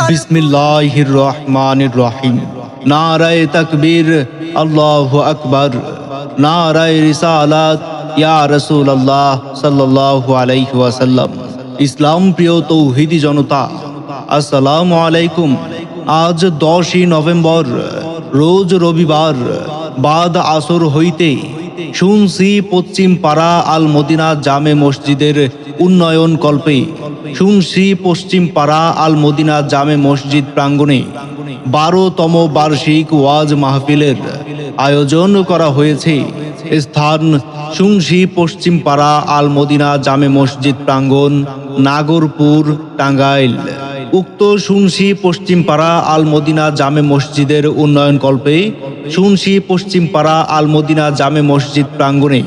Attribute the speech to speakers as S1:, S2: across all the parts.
S1: বিসমিল্লাহির রহমানির রহিম। নারায়ে তাকবীর, আল্লাহু আকবার। নারায়ে রিসালাত, ইয়া রাসূলুল্লাহ সাল্লাল্লাহু আলাইহি ওয়াসাল্লাম। ইসলাম প্রিয় তৌহিদি জনতা, আসসালামু আলাইকুম। আজ 10ই নভেম্বর, রোজ রবিবার, বাদ আসর হইতে শুনছি পশ্চিম পাড়া আল মদিনা জামে মসজিদের উন্নয়ন কল্পে, শুনছি পশ্চিম পাড়া আল মদিনা জামে মসজিদ প্রাঙ্গণে 12তম বার্ষিক ওয়াজ মাহফিলের আয়োজন করা হয়েছে। স্থান শুনছি পশ্চিম পাড়া আল মদিনা জামে মসজিদ প্রাঙ্গণ, নাগরপুর, টাঙ্গাইল। উক্ত শুনছি পশ্চিম পাড়া আল মদিনা জামে মসজিদের উন্নয়ন কল্পে শুনছি পশ্চিম পাড়া আল মদিনা জামে মসজিদ প্রাঙ্গণে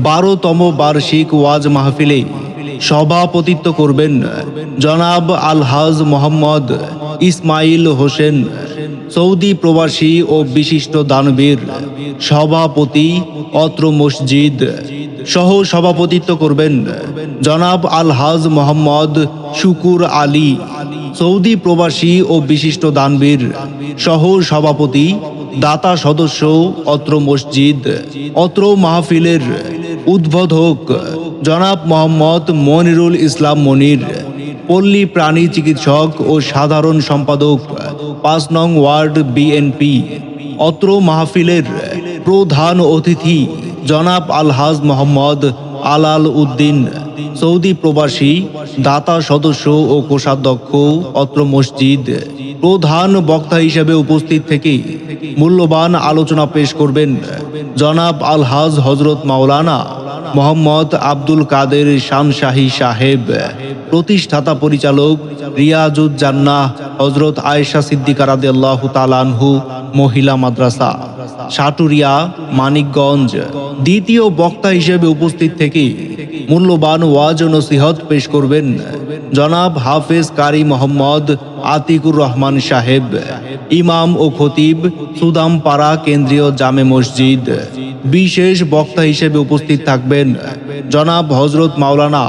S1: 12তম বার্ষিক ওয়াজ মাহফিলে সভাপতিত্ব করবেন জনাব আলহাজ মোহাম্মদ ইসমাইল হোসেন, সৌদি প্রবাসী ও বিশিষ্ট দানবীর। সভাপতি অত্র মসজিদ। সহ সভাপতিত্ব করবেন জনাব আলহাজ মোহাম্মদ শুকুর আলী, সৌদি প্রবাসী ও বিশিষ্ট দানবীর। সহ সভাপতি দাতা সদস্য অত্র মসজিদ। অত্র মাহফিলের উদ্বোধক জনাব মোহাম্মদ মনিরুল ইসলাম মনির, পল্লী প্রাণী চিকিৎসক ও সাধারণ সম্পাদক 5 নং ওয়ার্ড বিএনপি। অত্র মাহফিলের প্রধান অতিথি জনাব আলহাজ মোহাম্মদ আলাল উদ্দিন, সৌদি প্রবাসী, দাতা সদস্য ও কোষাধ্যক্ষ অত্র মসজিদ। প্রধান বক্তা হিসেবে উপস্থিত থেকে মূল্যবান আলোচনা পেশ করবেন জনাব আলহাজ হজরত মাওলানা মোহাম্মদ আব্দুল কাদের শানশাহী সাহেব, প্রতিষ্ঠাতা পরিচালক রিয়াজুজ্জান্নাহ হজরত আয়েশা সিদ্দিকা রাদিয়াল্লাহু তাআলা আনহু মহিলা মাদ্রাসা, সাটুরিয়া, মানিকগঞ্জ। দ্বিতীয় বক্তা হিসেবে উপস্থিত থেকে মূল্যবান ওয়াজ ও নসিহত পেশ করবেন জনাব হাফেজ কারি মোহাম্মদ আতিকুর রহমান সাহেব, ইমাম ও খতিব, সুদামপাড়া কেন্দ্রীয় জামে মসজিদ। বিশেষ বক্তা হিসেবে উপস্থিত থাকবেন জনাব হজরত মাওলানা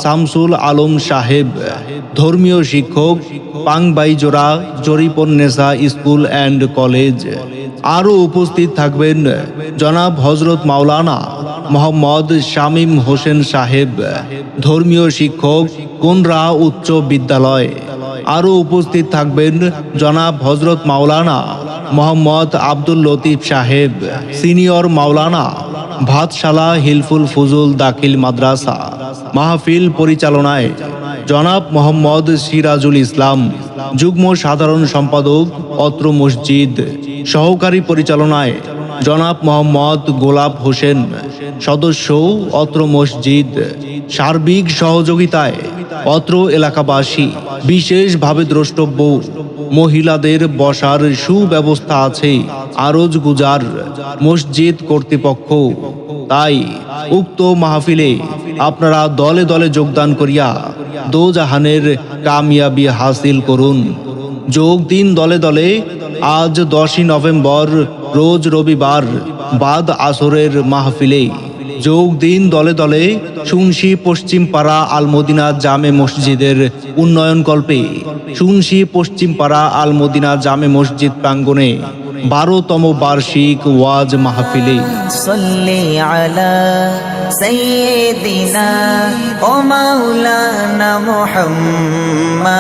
S1: শামসুল আলম সাহেব, ধর্মীয় শিক্ষক, পাংবাইজোড়া জরিপন্নেসা স্কুল অ্যান্ড কলেজ। আরও উপস্থিত থাকবেন জনাব হজরত মাওলানা মোহাম্মদ শামীম হোসেন সাহেব, ধর্মীয় শিক্ষক, কোনরা উচ্চ বিদ্যালয়। আরও উপস্থিত থাকবেন জনাব হজরত মাওলানা মোহাম্মদ আব্দুল লতিফ সাহেব, সিনিয়র মাওলানা, ভাতশালা হিলফুল ফুজুল দাখিল মাদ্রাসা। মাহফিল পরিচালনায় জনাব মোহাম্মদ সিরাজুল ইসলাম, যুগ্ম সাধারণ সম্পাদক অত্র মসজিদ। সহকারী পরিচালনায় জনাব মোহাম্মদ গোলাপ হোসেন, সদস্য অত্র মসজিদ। সার্বিক সহযোগিতায় অত্র এলাকাবাসী। বিশেষভাবে দ্রষ্টব্য মহিলাদের বসার সুব্যবস্থা আছে আরজ গুজার মসজিদ কর্তৃপক্ষ। তাই উক্ত মাহফিলে আপনারা দলে দলে যোগদান করিয়া দোজাহানের কামিয়াবি হাসিল করুন। যোগ দিন দলে দলে। আজ 10ই নভেম্বর, রোজ রবিবার, বাদ আসরের মাহফিলে যোগ দিন দলে দলে। শুনছি পশ্চিম পাড়া আল মদিনা জামে মসজিদের উন্নয়ন কল্পে শুনছি পশ্চিম পাড়া আল মদিনা জামে মসজিদ প্রাঙ্গণে 12তম বার্ষিক ওয়াজ মাহফিলে।
S2: সাল্লি আলা সাইয়্যিদিনা ওয়া মাওলানা মুহাম্মদ।